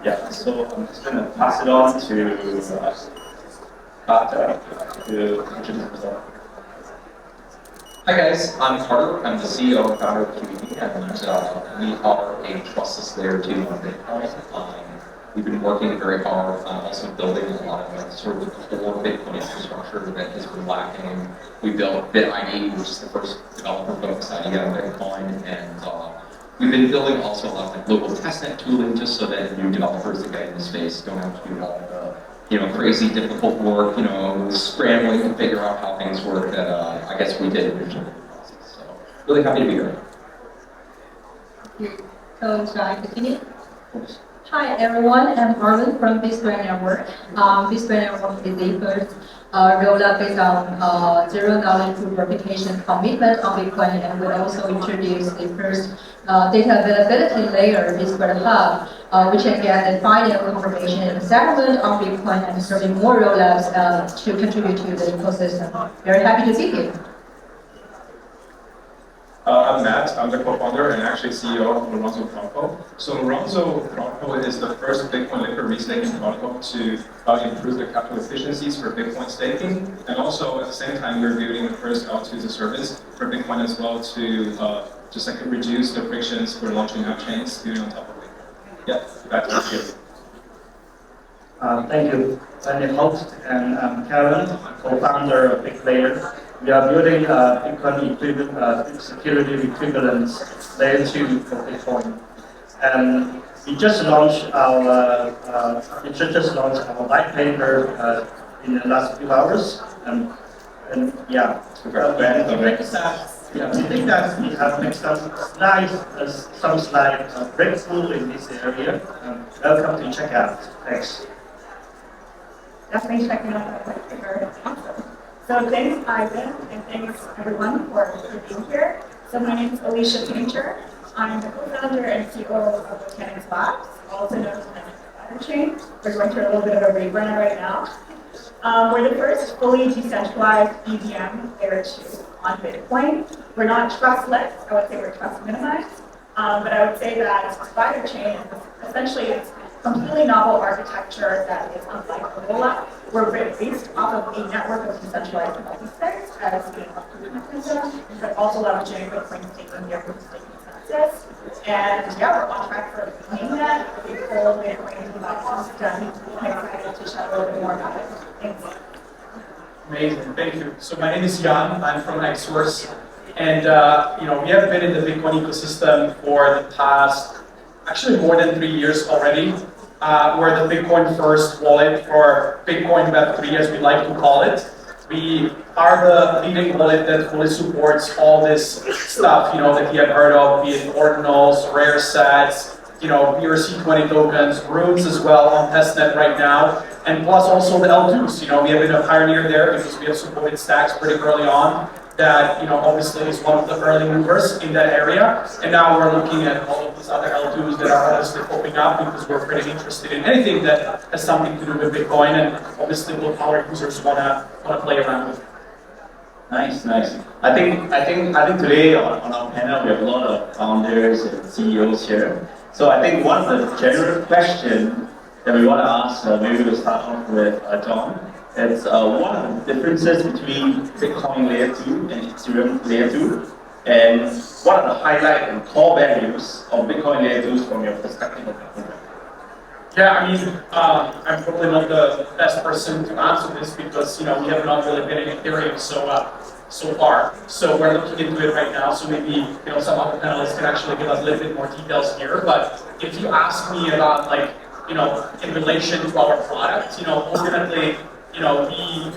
Yeah, so I'm just going to pass it on to Carter to introduce himself. Hi guys, I'm Carter. I'm the CEO and founder of QED, and we are a trustless layer 2 on Bitcoin. We've been working very hard on also building a lot of sort of the core Bitcoin infrastructure that has been lacking. We built BitID, which is the first developer-focused idea on Bitcoin, and we've been building also a lot of like local testnet tooling just so that new developers that get in the space don't have to do all the crazy difficult work, scrambling to figure out how things work that I guess we did originally. So really happy to be here. So shall I continue? Hi everyone, I'm Arlen from BitVM Network. BitVM Network is the first roll-up based on zero-knowledge proof verification commitment on Bitcoin, and we also introduced the first data availability layer, BitVM Hub, which can get the final confirmation and settlement on Bitcoin and serving more roll-ups to contribute to the ecosystem. Very happy to be here. I'm Matt. I'm the co-founder and actually CEO of Lorenzo Protocol. So Lorenzo Protocol is the first Bitcoin liquid restaking protocol to improve the capital efficiencies for Bitcoin staking. And also at the same time, we're building the first L2 as a service for Bitcoin as well to just like reduce the frictions for launching app chains building on top of Bitcoin. Yeah, back to you. Thank you. I'm the host, and I'm Karen, co-founder of Bitlayer. We are building Bitcoin security equivalence layer 2 for Bitcoin. And we just launched our white paper in the last few hours. And yeah, we think that we have made some slight breakthrough in this area. Welcome to check out. Thanks. Definitely checking out that white paper. Awesome. So thanks, Ivan, and thanks everyone for being here. So my name is Alicia Painter. I'm the co-founder and CEO of Mechanics Labs, also known as Mechanics Chain. We're going through a little bit of a rebrand right now. We're the first fully decentralized BitVM layer 2 on Bitcoin. We're not trustless, I would say we're trust minimized, but I would say that Spider Chain is essentially a completely novel architecture that is unlike the rollup. We're based off of a network of decentralized multi-sigs as a proof mechanism, but also leveraging Bitcoin staking here for staking consensus. And yeah, we're on track for mainnet. We pulled Bitcoin devices done. I'm excited to chat a little bit more about it. Thanks. Amazing, thank you. So my name is Jan. I'm from Xsource, and we have been in the Bitcoin ecosystem for the past, actually more than 3 years already. We're the Bitcoin first wallet for Bitcoin Web3, as we like to call it. We are the leading wallet that fully supports all this stuff, that you have heard of, be it ordinals, rare sets, BRC20 tokens, runes as well on testnet right now, and plus also the L2s. We have been a pioneer there because we have supported stacks pretty early on. That obviously is one of the early movers in that area, and now we're looking at all of these other L2s that are obviously popping up because we're pretty interested in anything that has something to do with Bitcoin, and obviously what our users wanna play around with. Nice. I think today on our panel we have a lot of founders and CEOs here. So I think one of the general questions that we want to ask, maybe we'll start off with John. It's what are the differences between Bitcoin layer 2 and Ethereum layer 2? And what are the highlight and core values of Bitcoin layer 2s from your perspective of the program? Yeah, I'm probably not the best person to answer this because, we have not really been in Ethereum so far. So we're looking into it right now. So maybe, some other panelists can actually give us a little bit more details here. But if you ask me about in relation to our product, ultimately,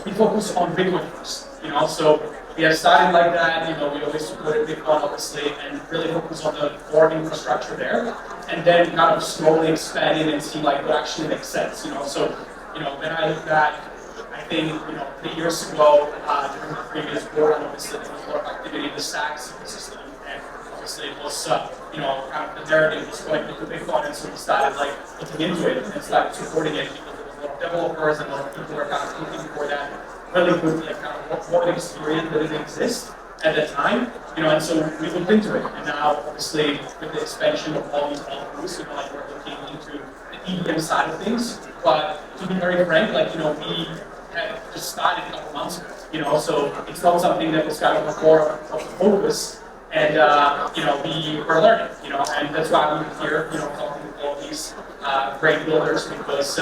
we focus on Bitcoin first, so we have started like that, we always supported Bitcoin, obviously, and really focus on the core infrastructure there, and then kind of slowly expand it and see what actually makes sense, so, when I look back, I think, 3 years ago, during the previous board, obviously there was a lot of activity in the stacks ecosystem, and obviously it was, kind of the narrative was going into Bitcoin, and so we started looking into it and started supporting it. A lot of developers and a lot of people were kind of looking for that really good kind of what experience that didn't exist at that time, and so we looked into it. And now, obviously, with the expansion of all these tools, we're looking into BVM side of things. But to be very frank, like, you know, we had just started a couple months ago, you know, so it's not something that was kind of the core of the focus. And, you know, we were learning, you know, and that's why we're here, you know, talking with all these great builders, because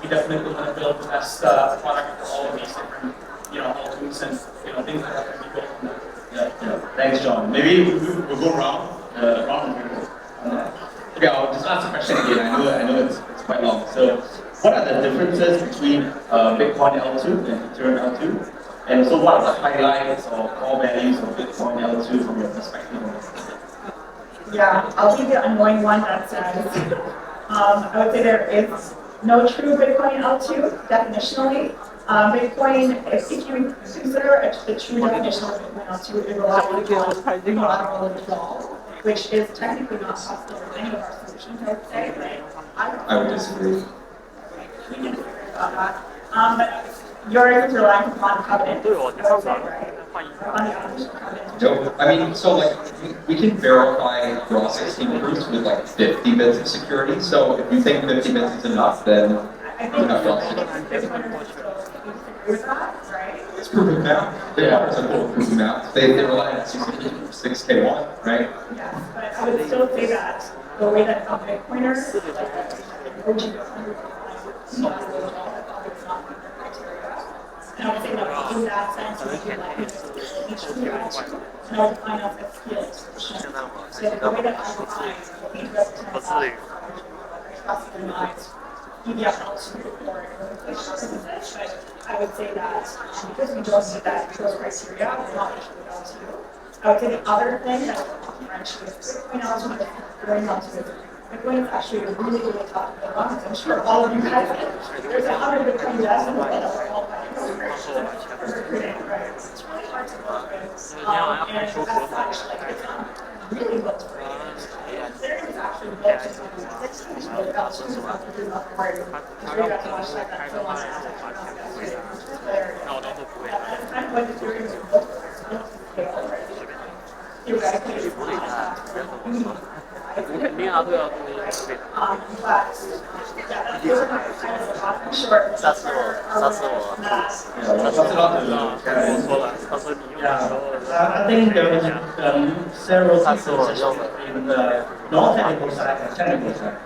we definitely want to build the best product for all of these different, you know, tools and, you know, things that are going to be built from that. Yeah. Thanks, John. Maybe we'll go around the table. Okay, I'll just ask the question again. I know it's quite long. So, what are the differences between Bitcoin L2 and Ethereum L2? And also, what are the highlights or core values of Bitcoin L2 from your perspective? Yeah, I'll be the annoying one that says, I would say there is no true Bitcoin L2 definitionally. Bitcoin, if you consider the true definition of Bitcoin L2, it relies on collateral withdrawal, which is technically not possible with any of our solutions, I would say. But I would disagree. we can figure about that. But yours is relying upon covenant, I would say, right? On the opposition covenant. Nope. I mean, so like, we can verify raw 16 proofs with like 50 bits of security. So if you think 50 bits is enough, then I you think have raw Bitcoiners still disagree with that, right? It's proof of math. They are simple proof of math. They rely on 6K1, right? Yes, but I would still say that the way that Bitcoiners, like the OG Bitcoiners, not meet their criteria. And I would say that in that sense, we do like each interaction, and I would define us as skills. So the way that I define what each represents trust and not BVM also for purposes, but I would say that because we don't meet those criteria, we're not actually L2. I would say the other thing that differentiates Bitcoin L2 with going L2 Bitcoin is actually a really, really tough to build on. I'm sure all of you guys, there's 100 Bitcoin devs in the world that are all fighting for recruiting, right? It's really hard to work with. And as such, like, it's not really built for it. Ethereum is actually built to do 16 without just about to do nothing where you really got to watch like that film on it. That's kind of what Ethereum is built for. It's built to scale, right? Theoretically, it's not but yeah, that's kind of the short. Pass it on to Karen. I think there was several differences in the non-technical side and technical side.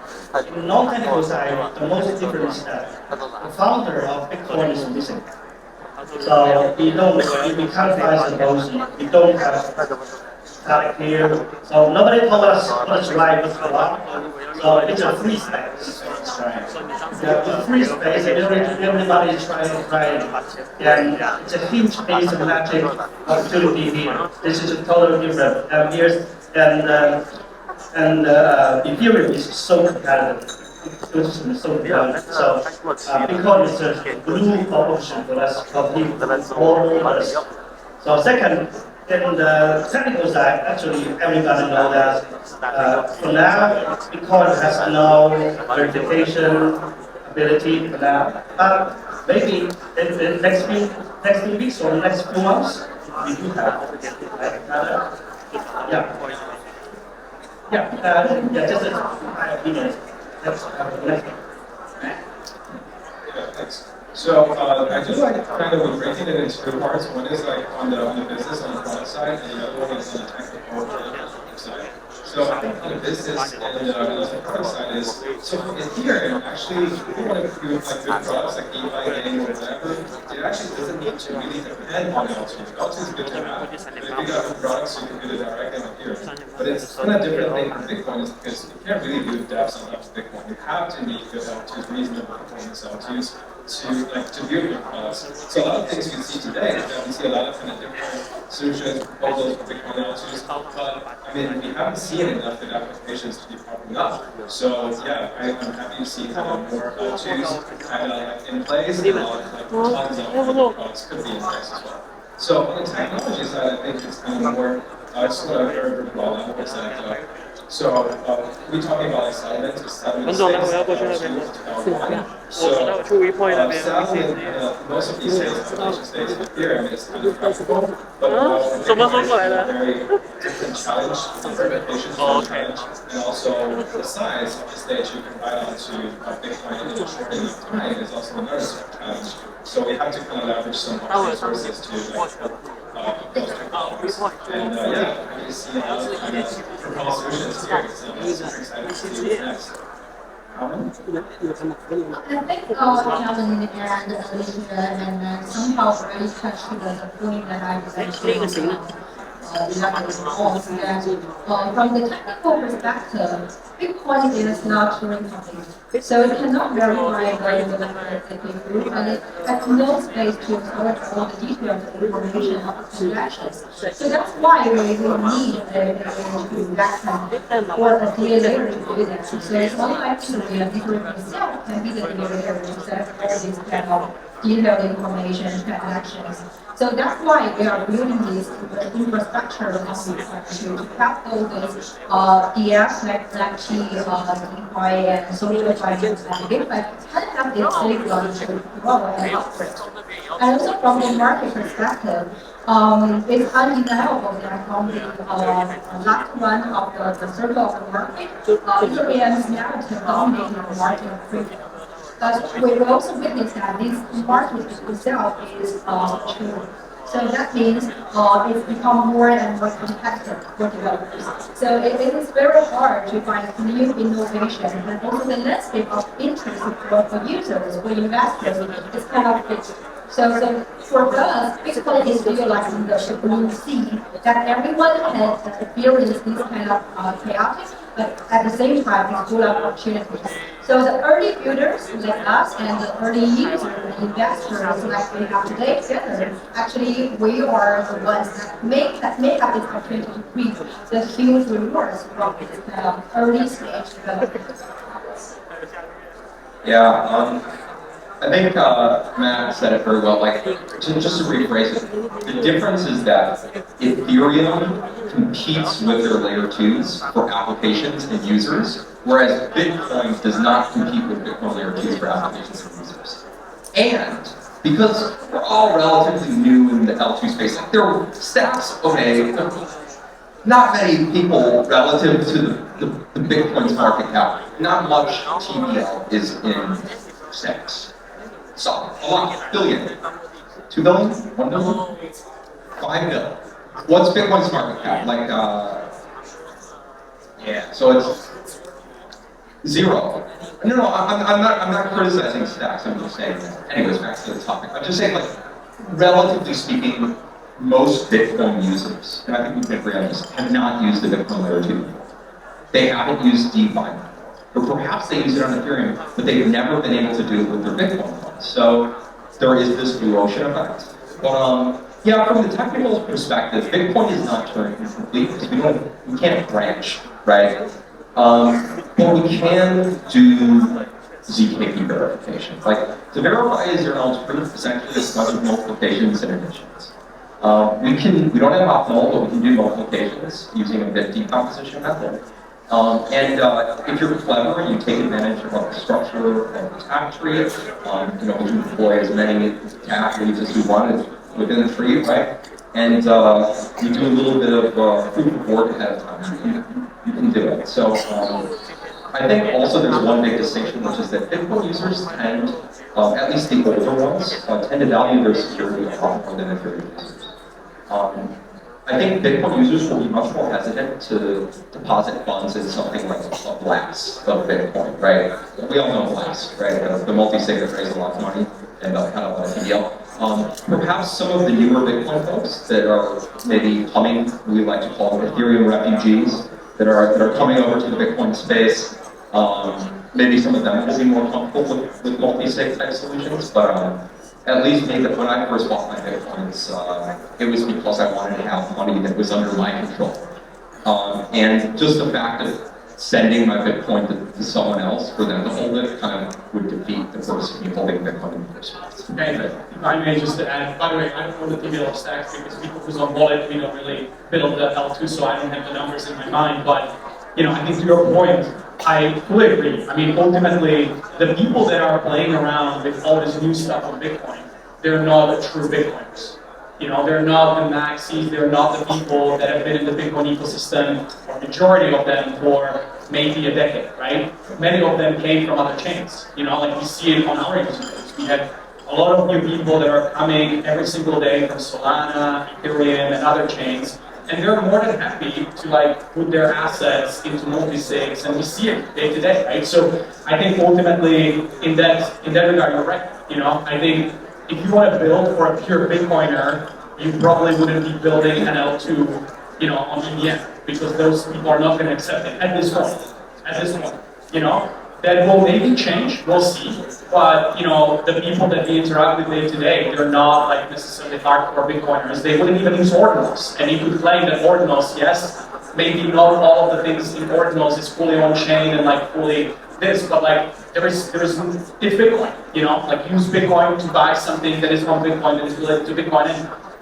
In non-technical side, the most difference is that the founder of Bitcoin is missing. So we can't find the notion. We don't have here. So nobody told us what's right, what's wrong. So it's a free space. The free space, and everybody is trying to try it. And it's a huge space of magic opportunity here. This is a totally different. Ethereum is so competitive. It's so competitive. So Bitcoin is a blue ocean for us, for people, more us. So second, in the technical side, actually everybody knows that for now, Bitcoin has no verification ability for now. But maybe in the next few weeks or the next few months, we do have. Just my opinion. That's Thanks. So I do like kind of breaking it into two parts. One is like on the business, on the product side, and the other one is on the technical side. So I think on the business and the product side is, so in Ethereum, actually, if you want to do like good products like DeFi, gaming, or whatever, it actually doesn't need to really depend on L2. L2 is good to have, but if you got good products, you can do it directly on Ethereum. But it's kind of different thing for Bitcoin is because you can't really do dApps on Bitcoin. You have to need good L2s, reasonable performance L2s. To build your products. So a lot of things you see today is that we see a lot of kind of different solutions, proposals for Bitcoin L2s, but I mean, we haven't seen enough good applications to be popping up. So yeah, I'm happy to see kind of more L2s kind of like in place, and like tons of products could be in place as well. So on the technology side, I think it's kind of more, just what I've heard from a lot of people, it's like So we're talking about like settlement to settlement 文总来，我要 states, 过去那边。 So Chewy Point 那边，我 settlement, most of these states, application states in Ethereum is kind of practical, but 什么时候过来的？ very different challenge, implementations challenge, and also the size of the stage you can write onto Bitcoin in a short amount of time is also another challenge. So we have to kind of leverage some of the resources to those technologies. And yeah, I see a lot of kind of proposed solutions here. So I'm super excited to see what's next. I think Kevin and Alicia and somehow already touched the point that I mentioned. From the technical perspective, Bitcoin is not Turing complete. So it cannot verify the group and it has no space to store all the detailed information of the transactions. So that's why we will need a transaction or a data layer to do that. So it's unlikely that Bitcoin itself can be the data layer to set all these kind of detailed information transactions. So that's why we are building this infrastructure to help those DFs like DeFi and social finance and DeFi can have this safeguard to grow and operate. And also from the market perspective, it's undeniable that from the last run of the circle of the market, BitVM's narrative dominating the market of crypto. But we will also witness that this market itself is true. So that means it's become more and more competitive for developers. So it is very hard to find new innovation, and also the landscape of interest for users, for investors, is kind of fixed. So for us, Bitcoin is realizing the blue sea that everyone can experience this kind of chaotic, but at the same time, it's full of opportunities. So the early builders like us and the early users and investors like we have today together, actually we are the ones that make up this opportunity to reap the huge rewards from this early stage development. Yeah, I think Matt said it very well. Like, just to rephrase it, the difference is that Ethereum competes with their layer 2s for applications and users, whereas Bitcoin does not compete with Bitcoin layer 2s for applications and users. And because we're all relatively new in the L2 space, like there are stacks, okay, not many people relative to the Bitcoin's market cap, not much TVL is in stacks. So, a lot, billion. 2 billion? 1 billion? 5 billion. What's Bitcoin's market cap? Like, yeah, so it's 0. No, I'm not criticizing stacks, I'm just saying, anyways, back to the topic. I'm just saying, like, relatively speaking, most Bitcoin users, and I think we can agree on this, have not used the Bitcoin layer 2 before. They haven't used DeFi. Or perhaps they use it on Ethereum, but they've never been able to do it with their Bitcoin funds. So there is this blue ocean effect. But yeah, from the technical perspective, Bitcoin is not Turing complete because we can't branch, right? But we can do ZKP verification. Like to verify a zero-knowledge proof is actually a bunch of multiplications and additions. We don't have optimal, but we can do multiplications using a bit decomposition method. If you're clever and you take advantage of the structure of the tag tree, you can deploy as many tag leaves as you want within the tree, right? And you do a little bit of proof of work ahead of time. You can do it. So I think also there's one big distinction, which is that Bitcoin users tend, at least the older ones, tend to value their security a lot more than Ethereum users. I think Bitcoin users will be much more hesitant to deposit funds in something like a blast of Bitcoin, right? We all know blast, right? The multi-sig that raise a lot of money and kind of a deal. Perhaps some of the newer Bitcoin folks that are maybe coming, we like to call them Ethereum refugees, that are coming over to the Bitcoin space. Maybe some of them will be more comfortable with multi-sig type solutions, but at least me, when I first bought my Bitcoins, it was because I wanted to have money that was under my control. And just the fact of sending my Bitcoin to someone else for them to hold it kind of would defeat the person holding Bitcoin in the first place. And if I may just add, by the way, I don't know the TVL stacks because people who's on wallet, we don't really build that L2, so I don't have the numbers in my mind, but I think to your point, I fully agree. I mean, ultimately, the people that are playing around with all this new stuff on Bitcoin, they're not the true Bitcoiners. They're not the maxis, they're not the people that have been in the Bitcoin ecosystem, or majority of them, for maybe a decade, right? Many of them came from other chains. Like we see it on our user base. We have a lot of new people that are coming every single day from Solana, Ethereum, and other chains, and they're more than happy to put their assets into multi-sigs, and we see it day to day, right? So I think ultimately in that regard, you're right. I think if you want to build for a pure Bitcoiner, you probably wouldn't be building an L2, on BVM, because those people are not going to accept it at this point. That will maybe change, we'll see. But the people that we interact with day to day, they're not necessarily hardcore Bitcoiners. They wouldn't even use ordinals. And you could claim that ordinals, yes, maybe not all of the things in ordinals is fully on chain and fully this, but it's Bitcoin. Use Bitcoin to buy something that is on Bitcoin, that is related to Bitcoin,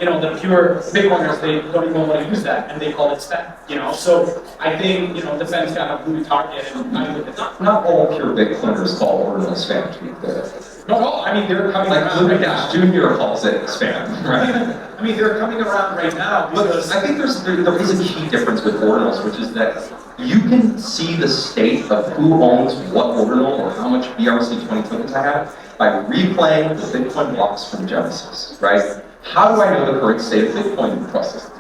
and the pure Bitcoiners, they don't even want to use that, and they call it spam. So I think depends kind of who you target and how you look at it. Not all pure Bitcoiners call ordinal spam, to be clear. No, I mean they're coming around Blue right now. Junior calls it spam, right? I mean they're coming around right now because I think there is a key difference with ordinals, which is that you can see the state of who owns what ordinal or how much BRC20 tokens I have by replaying the Bitcoin blocks from Genesis, right? How do I know the current state of Bitcoin in process?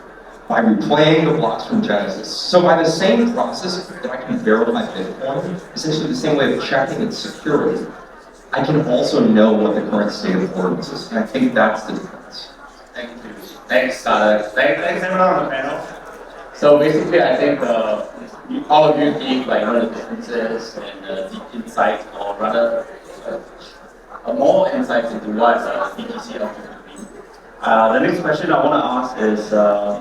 By replaying the blocks from Genesis. So by the same process that I can verify Bitcoin, essentially the same way of checking its security, I can also know what the current state of ordinals is. And I think that's the difference. Thank you. Thanks, thanks everyone on the panel. So basically, I think all of you give the differences and deep insight, or rather, more insights into what BTC helps you to be. The next question I want to ask is,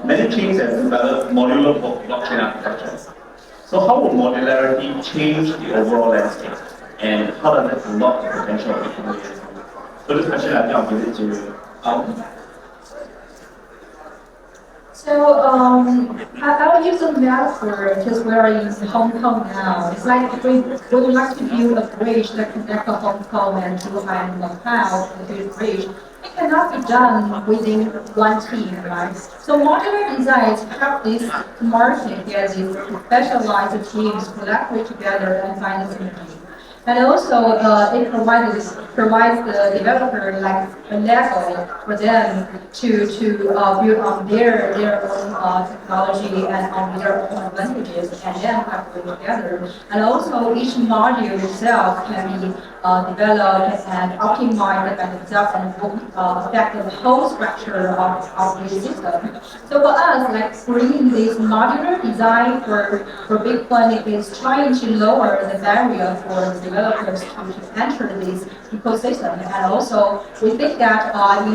many chains have developed modular blockchain architecture. So how will modularity change the overall landscape? And how does it unlock the potential of Bitcoin? So this question, I think I'll give it to Alvin. So I'll use a metaphor because we're in Hong Kong now. It's like we would like to build a bridge that connects Hong Kong and Wuhan and Macau, the big bridge. It cannot be done within one team, right? So modular designs help this market get these specialized teams collaborate together and find a synergy. And also, it provides the developer a level for them to build on their own technology and on their own advantages, and then collaborate together. And also, each module itself can be developed and optimized by itself and affect the whole structure of the system. So for us, bringing this modular design for Bitcoin is trying to lower the barrier for developers to enter this ecosystem. And also, we think that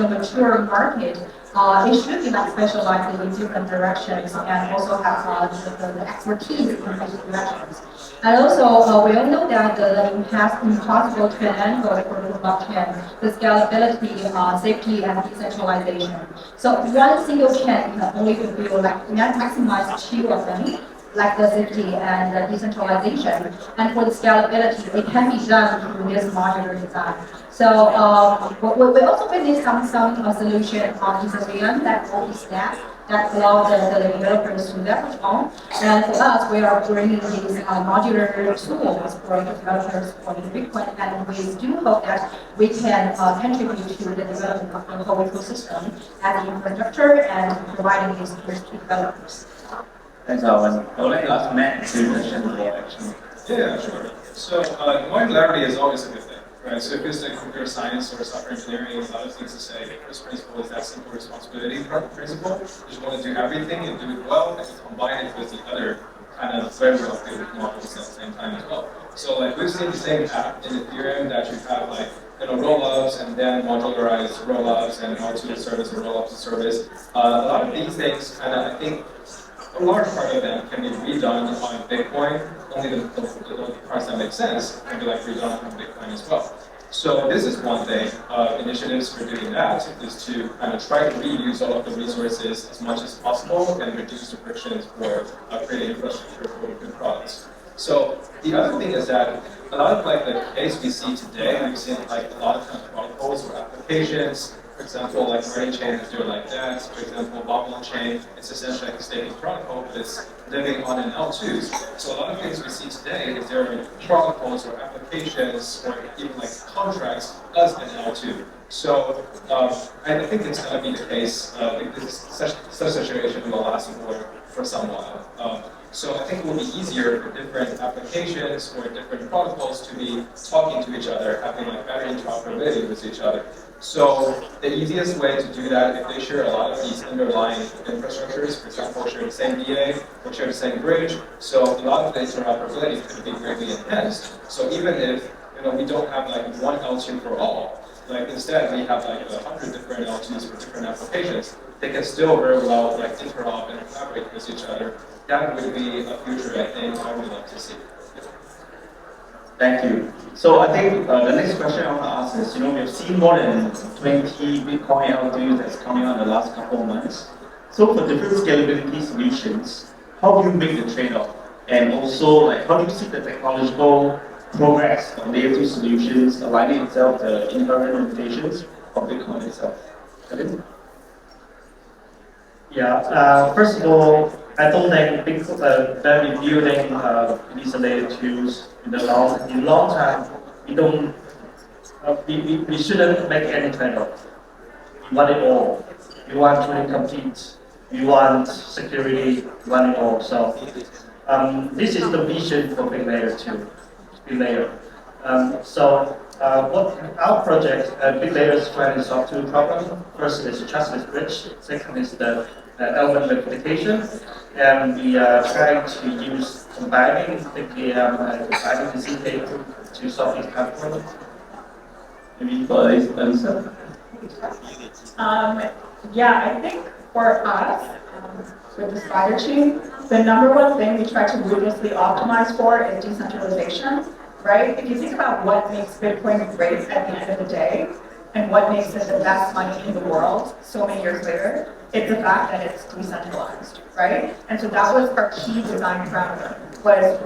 mature market, it should be specialized in different directions and also have the expertise in different directions. And also, we all know that it has impossible to enable for the blockchain, the scalability, safety, and decentralization. So one single chain can only fulfill maximize two of them, like the safety and the decentralization. And for the scalability, it can be done through this modular design. So we also witnessed some solution on Ethereum that will be stacked, that allow the developers to leverage on. And for us, we are bringing these modular tools for the developers for the Bitcoin, and we do hope that we can contribute to the development of the whole ecosystem as the infrastructure and providing these tools to developers. Thanks, Alvin. I would like to ask Matt to question the board, actually. Yeah, sure. So modularity is always a good thing, right? So if it's like computer science or software engineering, a lot of things to say. The first principle is that simple responsibility principle. You just want to do everything and do it well, and combine it with the other kind of very well built models at the same time as well. So we've seen the same app in Ethereum that you have rollups and then modularized rollups and R2 service and rollups service. A lot of these things I think a large part of them can be redone on Bitcoin. Only the parts that make sense can be redone on Bitcoin as well. So this is one thing. Initiatives for doing that is to kind of try to reuse all of the resources as much as possible and reduce the frictions for creating infrastructure for good products. So the other thing is that a lot of like the case we see today, we've seen like a lot of kind of protocols or applications. For example, like Marine Chain is doing like that. For example, Babylon Chain, it's essentially like a staking protocol, but it's living on an L2s. So a lot of things we see today is there are protocols or applications or even like contracts as an L2. So I think it's going to be the case. Such a situation will last for some while. So I think it will be easier for different applications or different protocols to be talking to each other, having like better interoperability with each other. So the easiest way to do that, if they share a lot of these underlying infrastructures, for example, share the same DA or share the same bridge, so a lot of the interoperability could be greatly enhanced. So even if we don't have like one L2 for all, like instead we have like 100 different L2s for different applications, they can still very well like interop and collaborate with each other. That would be a future I think I would love to see. Thank you. So I think the next question I want to ask is, we have seen more than 20 Bitcoin L2s that's coming out in the last couple of months. So for different scalability solutions, how do you make the trade-off? And also, like, how do you see the technological progress of layer 2 solutions aligning itself to the inherent limitations of Bitcoin itself? Yeah, first of all, I don't think that rebuilding these layer 2s in the long term, we shouldn't make any trade-off. We want it all. We want to compete. We want security. We want it all. So this is the vision for Bitlayer 2. Bitlayer. What our project, Bitlayer is trying to solve two problems. First is the trustless bridge. Second is the element replication. And we are trying to use combining BitVM and combining the ZK to solve these kind of problems. Maybe for Lisa? Yeah, I think for us, with the spider chain, the number one thing we try to ruthlessly optimize for is decentralization, right? If you think about what makes Bitcoin great at the end of the day, and what makes it the best money in the world so many years later, it's the fact that it's decentralized, right? And so that was our key design parameter, was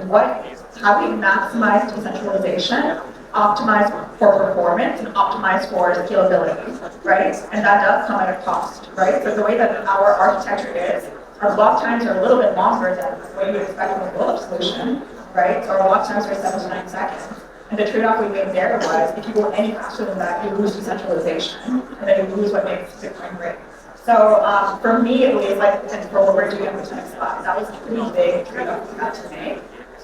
how we maximize decentralization, optimize for performance, and optimize for scalability, right? And that does come at a cost, right? So the way that our architecture is, our block times are a little bit longer than what you would expect from a roll-up solution, right? So our block times are 7 to 9 seconds. And the trade-off we made there was, if you go any faster than that, you lose decentralization, and then you lose what makes Bitcoin great. So for me, at least, and for what we're doing on the next slide, that was a pretty big trade-off we had to make.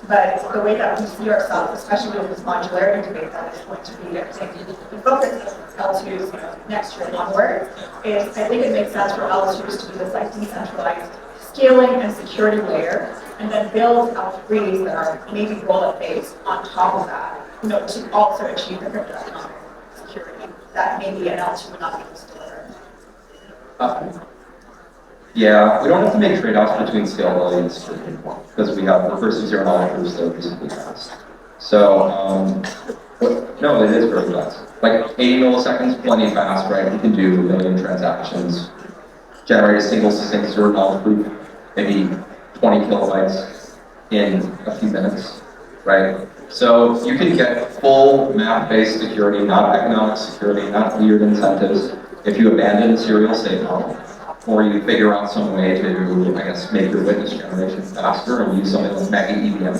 But the way that we see ourselves, especially with this modularity debate that is going to be, I think, the focus of L2s next year and onward, is I think it makes sense for L2s to be this decentralized scaling and security layer, and then build L3s that are maybe roll-up based on top of that, to also achieve the cryptographic security that maybe an L2 would not be able to deliver. Yeah, we don't have to make trade-offs between scalability and security because we have the first zero knowledge proofs that are reasonably fast. So, no, it is very fast. Like 80 milliseconds, plenty fast, right? You can do a million transactions, generate a single succinct zero knowledge proof, maybe 20 kilobytes in a few minutes, right? So you can get full map-based security, not economic security, not weird incentives, if you abandon serial state model, or you figure out some way to, I guess, make your witness generation faster and use something like mega EVM.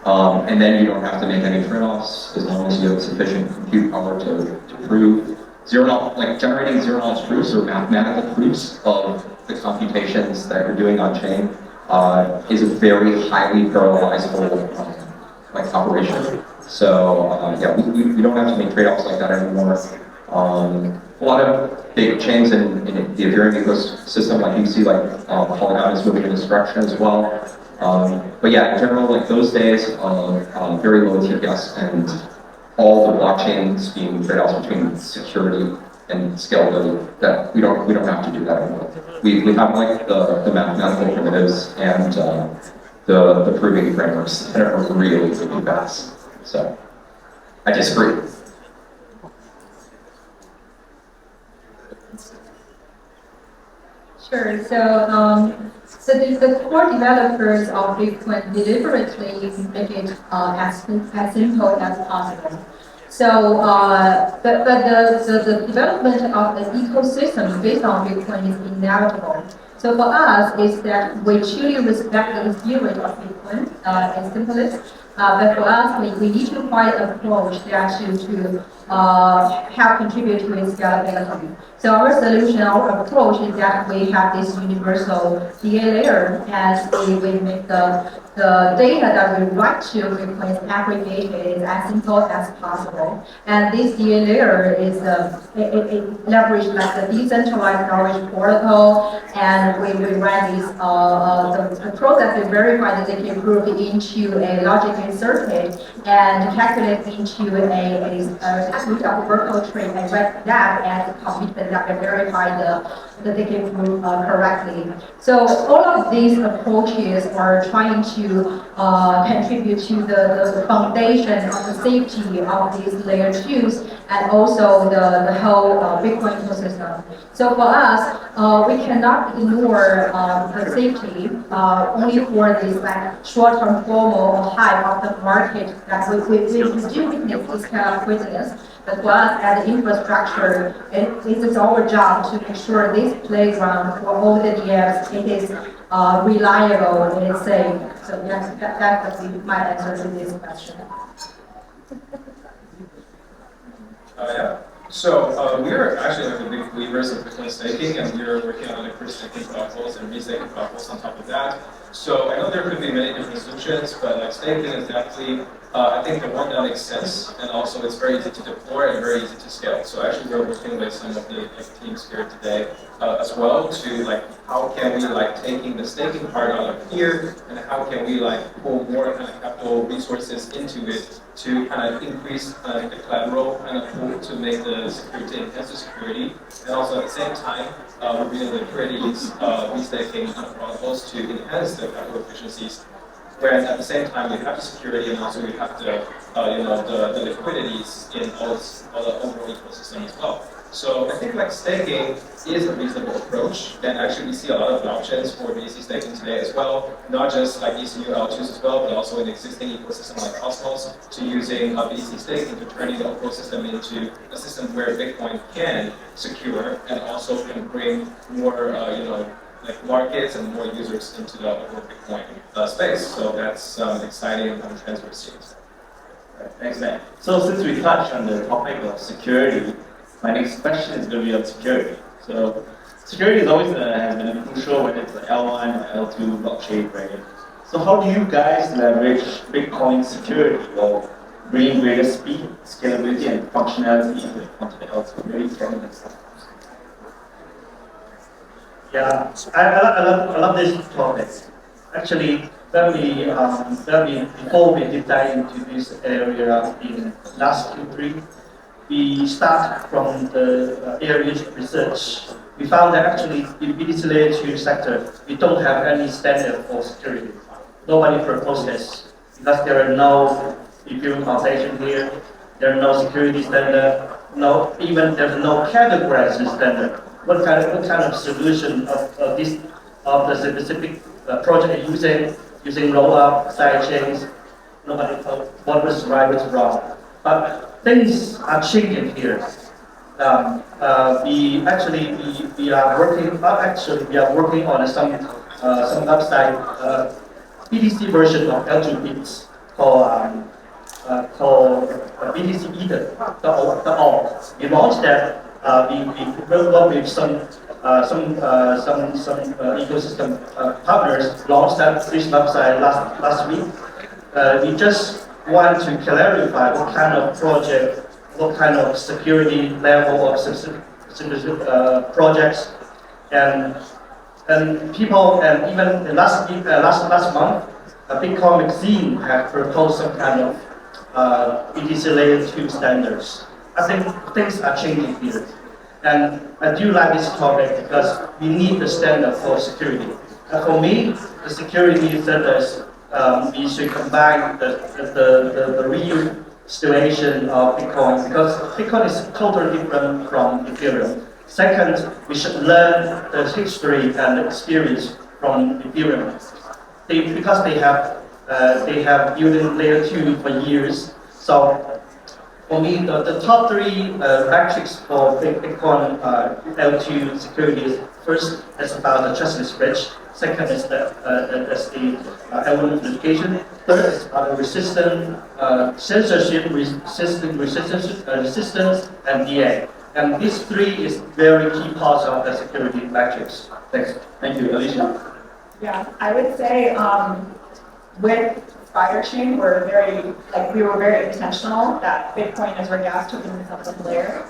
And then you don't have to make any trade-offs as long as you have sufficient compute power to prove generating zero knowledge proofs or mathematical proofs of the computations that you're doing on chain is a very highly parallelizable operation. So yeah, we don't have to make trade-offs like that anymore. A lot of big chains in the Ethereum ecosystem, like you see, Polygon is moving in this direction as well. But yeah, in general, those days of very low TPS and all the blockchains being trade-offs between security and scalability, that we don't have to do that anymore. We have the mathematical primitives and the proving frameworks that are really, really fast. So I disagree. Sure. The core developers of Bitcoin deliberately make it as simple as possible. The development of the ecosystem based on Bitcoin is inevitable. So for us, is that we truly respect the spirit of Bitcoin as simplest. But for us, we need to find an approach that to help contribute to its scalability. So our solution, our approach is that we have this universal DA layer as we make the data that we write to Bitcoin is aggregated as simple as possible. And this DA layer is it leverages like the decentralized knowledge protocol, and we run this the process to verify the data group into a logical circuit and calculate into a suite of virtual tree and write that as a commitment that can verify the data group correctly. So all of these approaches are trying to contribute to the foundation of the safety of these layer 2s and also the whole Bitcoin ecosystem. So for us, we cannot ignore the safety only for this like short-term FOMO or hype of the market that we do witness this kind of craziness. But for us as an infrastructure, it is our job to make sure this playground for all the DMs, it is reliable and it's safe. So that's my answer to this question. Yeah. So we are actually like the big believers of Bitcoin staking, and we are working on liquid staking protocols and restaking protocols on top of that. So I know there could be many different solutions, but like staking is definitely, I think, the one that makes sense, and also it's very easy to deploy and very easy to scale. So actually, we're working with some of the teams here today as well to like how can we like taking the staking part out of here, and how can we like pull more kind of capital resources into it to kind of increase the collateral kind of pool to make the security, enhance the security, and also at the same time, we're using liquidities, restaking kind of protocols to enhance the capital efficiencies. Whereas at the same time, we have the security and also we have the, the liquidities in all the overall ecosystem as well. So I think like staking is a reasonable approach, and actually we see a lot of options for BTC staking today as well, not just like these new L2s as well, but also in the existing ecosystem like Cosmos, to using BTC staking to turning the ecosystem into a system where Bitcoin can secure and also can bring more, like markets and more users into the overall Bitcoin space. So that's exciting trends we're seeing. Right, thanks, man. So since we touched on the topic of security, my next question is going to be on security. So security is always has been crucial when it's an L1 or L2 blockchain, right? So how do you guys leverage Bitcoin security or bring greater speed, scalability, and functionality onto the L2? Very strong stuff. Yeah, I love this topic. Actually, before we deep dive into this area in last Q3, we start from the areas of research. We found that actually in BTC Layer 2 sector, we don't have any standard for security. Nobody proposed this because there are no Ethereum foundation here. There are no security standard. There's no categorizing standard. What kind of solution of the specific project using rollup, side chains? Nobody thought what was right, what was wrong. But things are changing here. We are working on some website BTC version of L2 bits called BTC Ether.org. We launched that. We work with some ecosystem partners. Launched this website last week. We just want to clarify what kind of project, what kind of security level of specific projects, and people, and even last month, Bitcoin Magazine had proposed some kind of BTC Layer 2 standards. I think things are changing here. And I do like this topic because we need the standard for security. And for me, the security standards, we should combine the real situation of Bitcoin, because Bitcoin is totally different from Ethereum. Second, we should learn the history and experience from Ethereum. Because they have built layer 2 for years. So for me, the top three metrics for Bitcoin L2 securities. First, it's about the trustless bridge. Second is the element of education. Third is about the censorship resistance, and DA. And these three is very key parts of the security metrics. Thanks. Thank you, Alicia. Yeah, I would say with Spider Chain, we were very intentional that Bitcoin is our gas token in the layer.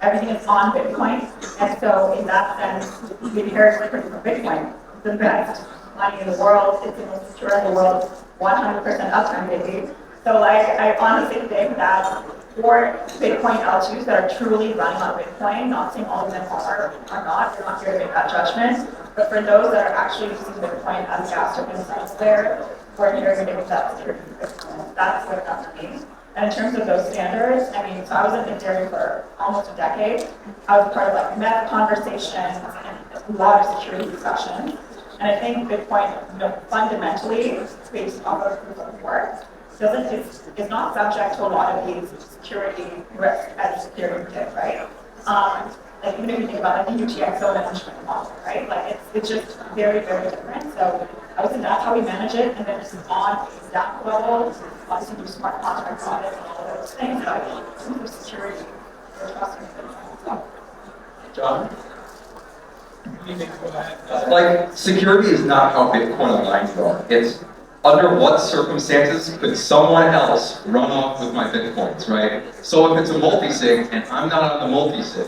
Everything is on Bitcoin, and so in that sense, we inherit liquidity from Bitcoin, the best money in the world. It's the most secure in the world, 100% uptime, baby. So I honestly think that for Bitcoin L2s that are truly running on Bitcoin, not saying all of them are not, we're not here to make that judgment, but for those that are actually using Bitcoin as gas tokens there, we're here to make that security for Bitcoin. That's what that means. And in terms of those standards, I mean, so I was in Ethereum for almost a decade. I was part of MEP conversations and a lot of security discussions. And I think Bitcoin, fundamentally, based off of proof of work, is not subject to a lot of these security risks as Ethereum did, right? Like even if you think about the UTXO management model, right? Like it's just very, very different. So I would say that's how we manage it, and then just on that level, obviously do smart contract audits and all of those things. But in terms of security, we're trusting Bitcoin. John? Like, security is not how Bitcoin aligns though. It's under what circumstances could someone else run off with my Bitcoins, right? So if it's a multi-sig and I'm not on the multi-sig,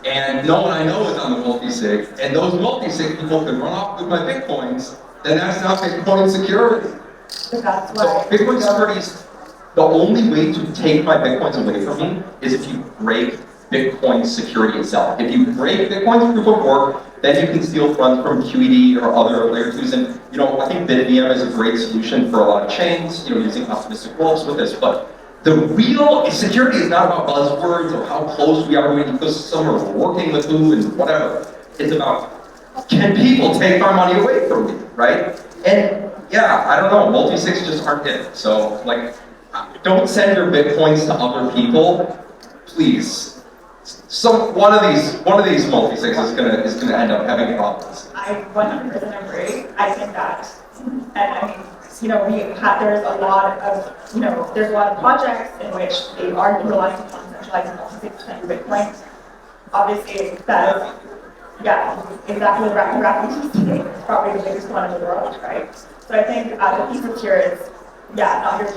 and no one I know is on the multi-sig, and those multi-sig people can run off with my Bitcoins, then that's not Bitcoin security. So Bitcoin security is the only way to take my Bitcoins away from me is if you break Bitcoin security itself. If you break Bitcoin's proof of work, then you can steal funds from QED or other layer 2s. And I think BitVM is a great solution for a lot of chains, using optimistic wolves with this. But the real security is not about buzzwords or how close we are to an ecosystem or working with who and whatever. It's about, can people take our money away from me, right? And yeah, I don't know, multi-sigs just aren't it. So don't send your Bitcoins to other people, please. So one of these multi-sigs is gonna end up having problems. I 100% agree. I think that, and I mean, there's a lot of projects in which they are utilizing decentralized multi-sig Bitcoin. Obviously, that is, exactly rapid is probably the biggest one in the world, right? So I think the thesis here is, not your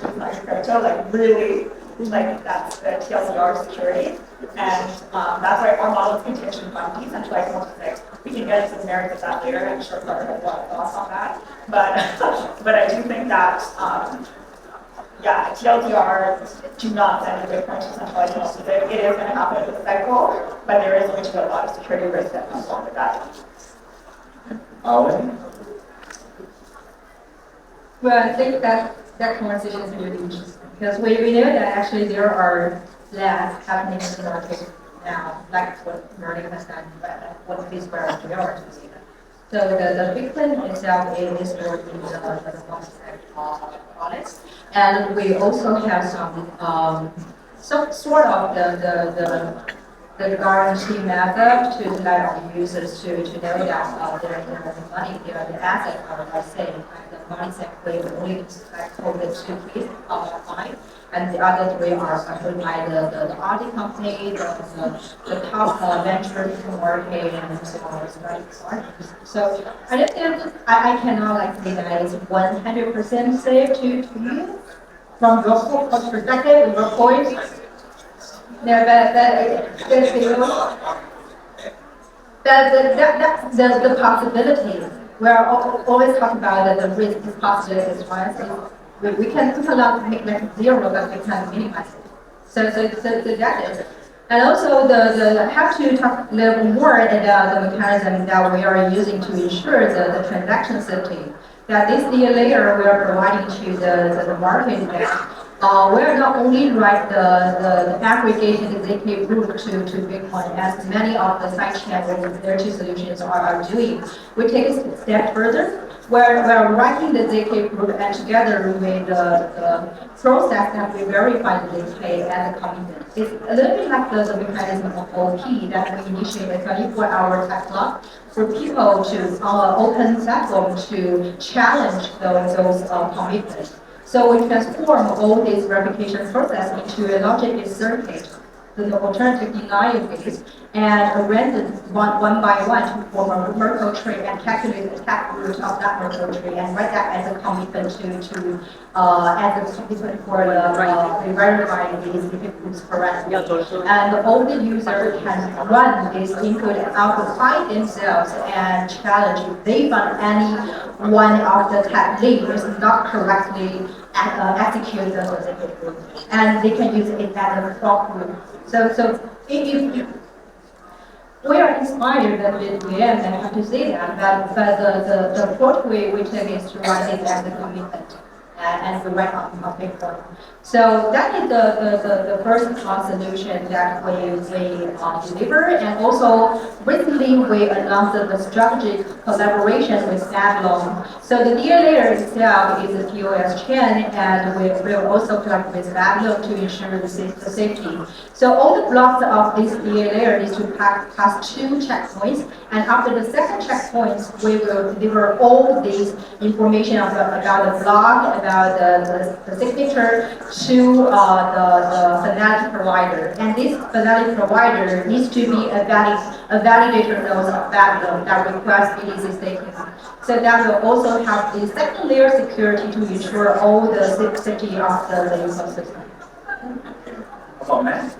crypto, really, that's the TLDR security. And that's why our model is contingent on decentralized multi-sig. We can get into the merits of that later. I'm sure Carter has a lot of thoughts on that. But I do think that, TLDR do not send a Bitcoin to centralized multi-sig. It is going to happen with the cycle, but there is going to be a lot of security risk that comes along with that. Well, I think that conversation is really interesting because we know that actually there are labs happening in the market now, like what Nordic has done, what BitVM we are doing. So the Bitcoin itself is working the multi-sig products, and we also have some sort of the guarantee method to let our users to know that their money, the assets are safe. The money sector will only expect over 2 feet of fine, and the other 3 are controlled by the audit company, the top venture market, and so on. So I don't think I cannot say that it's 100% safe to use from your perspective, your point. No, that's the possibilities. We are always talking about the risk possibilities, right? We cannot make that 0, but we can minimize it. So that is. And also have to talk a little more about the mechanism that we are using to ensure the transaction safety. That this layer we are providing to the market We're not only write the aggregated ZK proof to Bitcoin, as many of the sidechain or layer 2 solutions are doing. We take a step further. We're writing the ZK proof and together with the process that we verify the ZK as a commitment. It's a little bit like the mechanism of OP that we initiate a 24-hour time clock for people to open platform to challenge those commitments. So we transform all this replication process into a logic circuit, the alternative denial base, and arrange it one by one to form a Merkle tree and calculate the tap root of that Merkle tree and write that as a commitment as a commitment for verifying these groups correctly. And all the user can run this input and output by themselves and challenge if they find any one of the tap link is not correctly execute the group, and they can use it as a prop group. So if we are inspired by BitVM, I have to say that, but the approach we take is to write it as a commitment and the right on Bitcoin. So that is the first solution that we deliver, and also recently we announced the strategic collaboration with Babylon. So the DA layer itself is a POS chain, and we will also collect with Babylon to ensure the safety. So all the blocks of this DA layer needs to pass 2 checkpoints, and after the second checkpoint, we will deliver all this information about the block, about the signature to the finality provider. And this finality provider needs to be a validator node of Babylon that requests BTC staking. So that will also have the second layer security to ensure all the safety of the ecosystem. About Matt?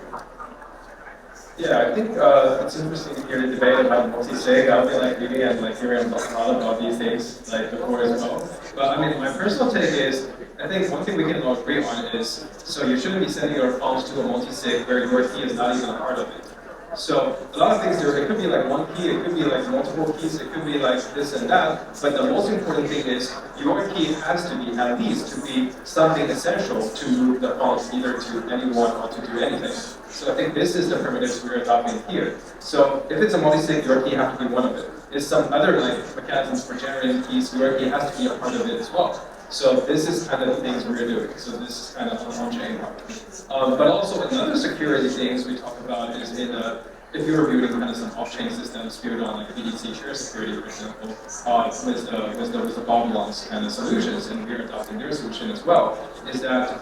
Yeah, I think it's interesting to hear the debate about multi-sig. I feel like reading and hearing a lot about these things before as well. But I mean, my personal take is, I think one thing we can all agree on is, so you shouldn't be sending your funds to a multi-sig where your key is not even a part of it. So a lot of things there, it could be like one key, it could be like multiple keys, it could be like this and that, but the most important thing is your key has to be at least to be something essential to move the funds either to anyone or to do anything. So I think this is the primitives we're adopting here. So if it's a multi-sig, your key has to be one of it. If some other mechanisms for generating keys, your key has to be a part of it as well. So this is kind of the things we're doing. So this is kind of an on-chain part. But also another security things we talk about is if you're building kind of some off-chain systems built on BTC share security, for example, with the Babylon's kind of solutions, and we're adopting their solution as well, is that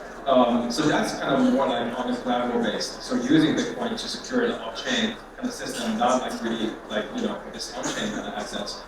so that's kind of more like on the collateral based. So using Bitcoin to secure the off-chain kind of system, not really this on-chain kind of assets.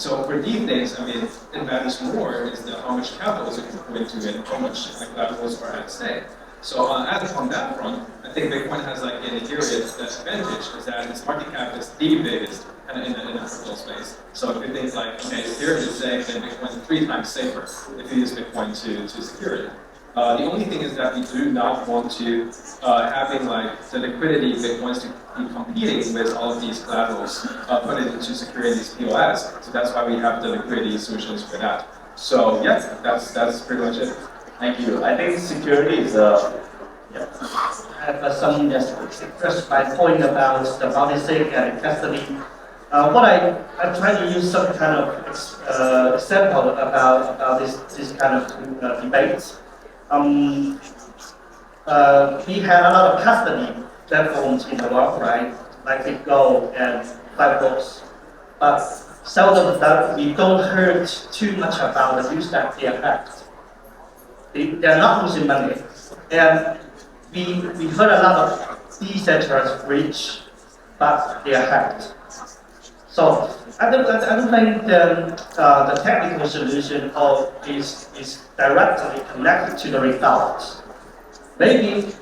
So for these things, I mean, it matters more is how much capital is put into it, and how much collaterals are at stake. So on that front, I think Bitcoin has an inherent advantage is that its market cap is the biggest kind of in the crypto space. So if you think okay, Ethereum is safe, then Bitcoin is 3 times safer if you use Bitcoin to secure it. The only thing is that we do not want to having the liquidity Bitcoins to be competing with all of these collaterals put it into securing these POS. So that's why we have the liquidity solutions for that. So yeah, that's pretty much it. Thank you. I think security is yeah. I have some express my point about the multi-sig and custody. What I try to use some kind of example about this kind of debates. We have a lot of custody platforms in the world, right? Like BitGo and Firefox. But seldom that we don't hear too much about the use that they affect. They are not losing money. And we heard a lot of decentralized breach, but they are hacked. So I don't think the technical solution is directly connected to the results. Maybe,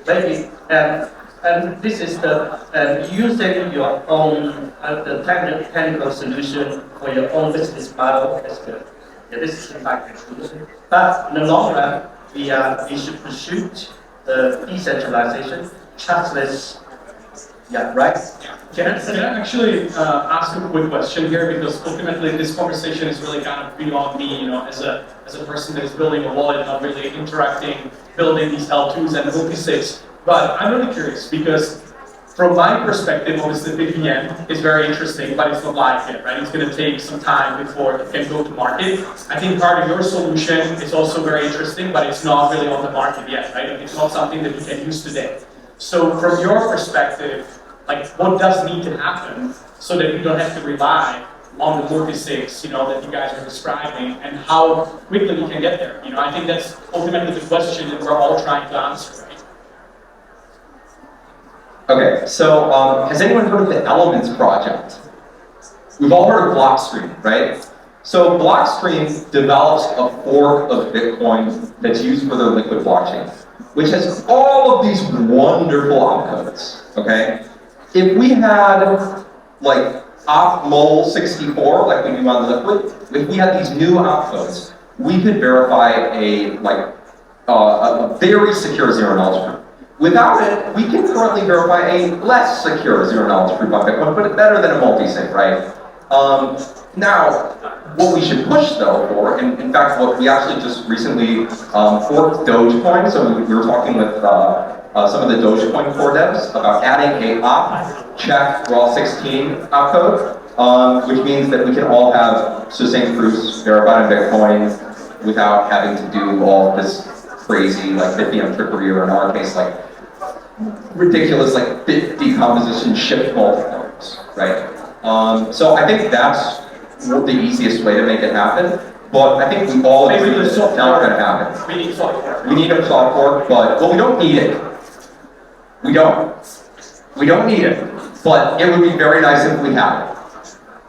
and this is using your own the technical solution for your own business model. That's good. Yeah, this is my conclusion. But in the long run, we should pursue the decentralization, trustless Yeah, right? Can I actually ask a quick question here, because ultimately this conversation is really kind of beyond me, as a person that is building a wallet, not really interacting, building these L2s and multi-sigs. But I'm really curious because from my perspective, obviously BitVM is very interesting, but it's not live yet, right? It's going to take some time before it can go to market. I think part of your solution is also very interesting, but it's not really on the market yet, right? It's not something that you can use today. So from your perspective, like what does need to happen so that you don't have to rely on the multi-sigs, that you guys are describing, and how quickly we can get there? I think that's ultimately the question that we're all trying to answer, right? Okay, so has anyone heard of the Elements project? We've all heard of Blockstream, right? So Blockstream develops a fork of Bitcoin that's used for their liquid blockchain, which has all of these wonderful opcodes, okay? If we had, like, opmol64, like we do on Liquid, if we had these new opcodes, we could verify a very secure zero-knowledge proof. Without it, we can currently verify a less secure zero-knowledge proof on Bitcoin, but it's better than a multi-sig, right? Now, what we should push, though, for, and in fact, what we actually just recently forked Dogecoin, so we were talking with some of the Dogecoin core devs about adding a op check raw 16 opcode, which means that we can all have succinct proofs verified in Bitcoin without having to do all this crazy, like BitVM trickery, or in our case, like ridiculous, like bit decomposition shift multipliers, right? So I think that's the easiest way to make it happen. But I think we all agree that it's not going to happen. We need software. We need a software, but well, we don't need it. We don't. We don't need it. But it would be very nice if we had it,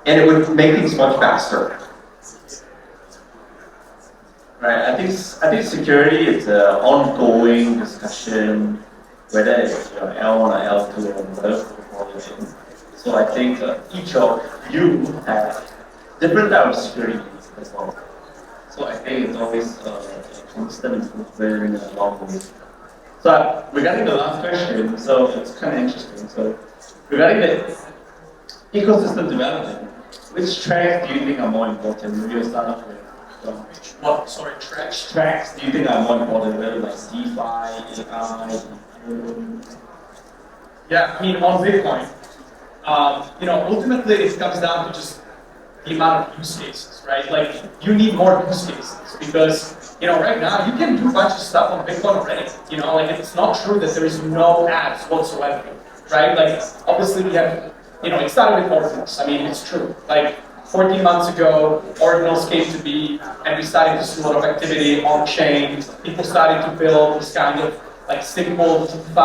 and it would make things much faster. Right. I think security is an ongoing discussion, whether it's L1 or L2 or whatever. So I think each of you have different types of security needs as well. So I think it's always a constant improvement along the way. So regarding the last question, so it's kind of interesting. So regarding the ecosystem development, which tracks do you think are more important? Maybe we'll start off with What? Sorry, tracks? tracks do you think are more important, whether like DeFi, AI? Yeah, I mean, on Bitcoin, ultimately it comes down to just the amount of use cases, right? Like, you need more use cases because, right now you can do a bunch of stuff on Bitcoin already. Like, it's not true that there is no ads whatsoever, right? Like, obviously we have, it started with ordinals. I mean, it's true. Like, 14 months ago, ordinals came to be, and we started to see a lot of activity on chain. People started to build this kind of like simple DeFi,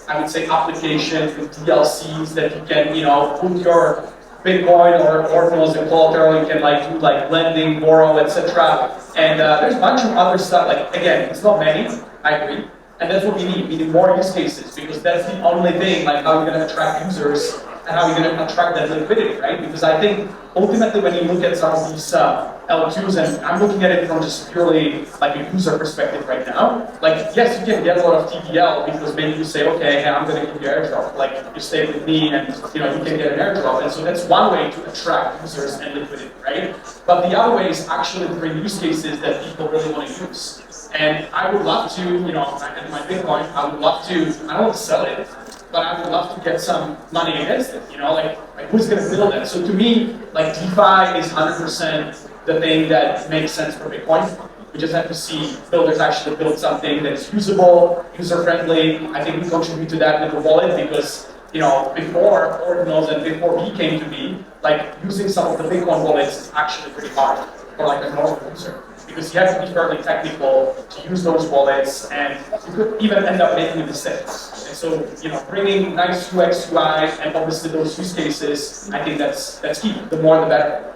I would say, applications with DLCs that you can, put your Bitcoin or ordinals in collateral. You can do lending, borrow, etc. And there's a bunch of other stuff. Like, again, it's not many. I agree, and that's what we need. We need more use cases because that's the only thing. Like, how we're going to attract users and how we're going to attract that liquidity, right? Because I think ultimately, when you look at some of these L2s, and I'm looking at it from just purely like a user perspective right now, like, yes, you can get a lot of TVL because maybe you say, okay, hey, I'm going to give you airdrop, like, you stay with me and, you can get an airdrop. And so that's one way to attract users and liquidity, right? But the other way is actually to bring use cases that people really want to use. And I would love to, at my Bitcoin, I would love to, I don't want to sell it, but I would love to get some money against it, like who's going to build it? So to me, like, DeFi is 100% the thing that makes sense for Bitcoin. We just have to see builders actually build something that is usable, user-friendly. I think we contribute to that with the wallet because, before ordinals and before we came to be, like, using some of the Bitcoin wallets is actually pretty hard for like a normal user. Because you have to be fairly technical to use those wallets, and you could even end up making mistakes. And so, bringing nice UX, UI, and obviously those use cases, I think that's key. The more, the better.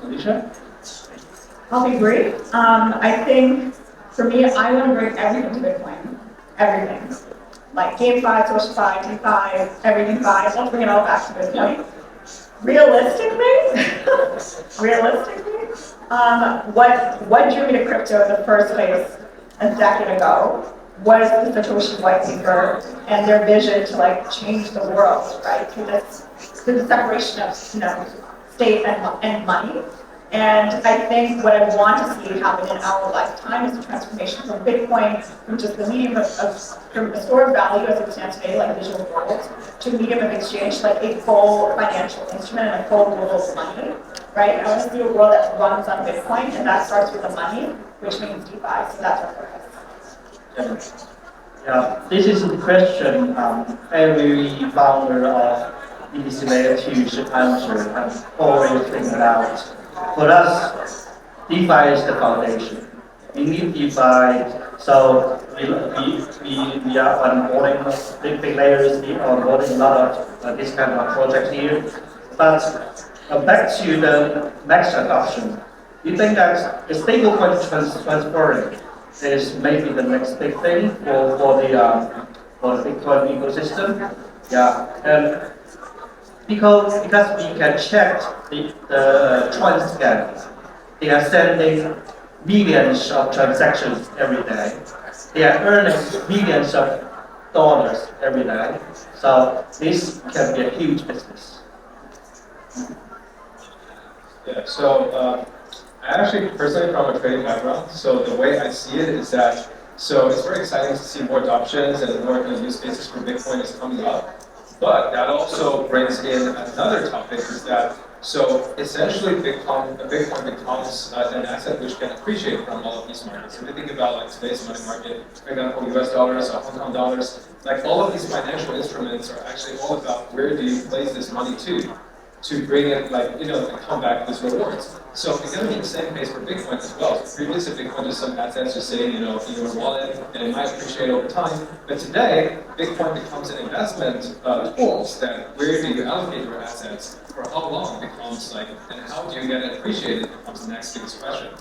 Alicia? I'll be brief. I think, for me, I want to bring everything to Bitcoin. Everything. Like GameFi, SocialFi, DeFi, everything Fi. I want to bring it all back to Bitcoin. Realistically, what drew me to crypto in the first place a decade ago was the Satoshi white paper and their vision to like change the world, right? Through the separation of state and money. And I think what I want to see happen in our lifetime is the transformation from Bitcoin, from just the medium from a stored value as it stands today, like digital gold, to a medium of exchange, like a full financial instrument and a full global money, right? I want to see a world that runs on Bitcoin, and that starts with the money, which means DeFi. So that's our purpose. Yeah, this is a question every founder of BTC Layer 2 should answer and always think about. For us, DeFi is the foundation. We need DeFi, so we are onboarding big layers, we are onboarding a lot of this kind of project here. But back to the next adoption, we think that the stablecoin transferring is maybe the next big thing for the Bitcoin ecosystem. Yeah, and because we can check the transcans, they are sending millions of transactions every day. They are earning millions of dollars every day. So this can be a huge business. Yeah, so I actually personally from a trading background, so the way I see it is that, so it's very exciting to see more adoptions and more kind of use cases for Bitcoin is coming up. But that also brings in another topic is that, so essentially Bitcoin becomes an asset which can appreciate from all of these markets. If you think about like today's money market, for example, US dollars or Hong Kong dollars, like all of these financial instruments are actually all about where do you place this money to bring it like, and come back with rewards. So it's going to be the same case for Bitcoin as well. So previously Bitcoin is some assets just sitting, in your wallet, and it might appreciate over time. But today, Bitcoin becomes an investment tool that where do you allocate your assets, for how long becomes like, and how do you get it appreciated becomes the next biggest question.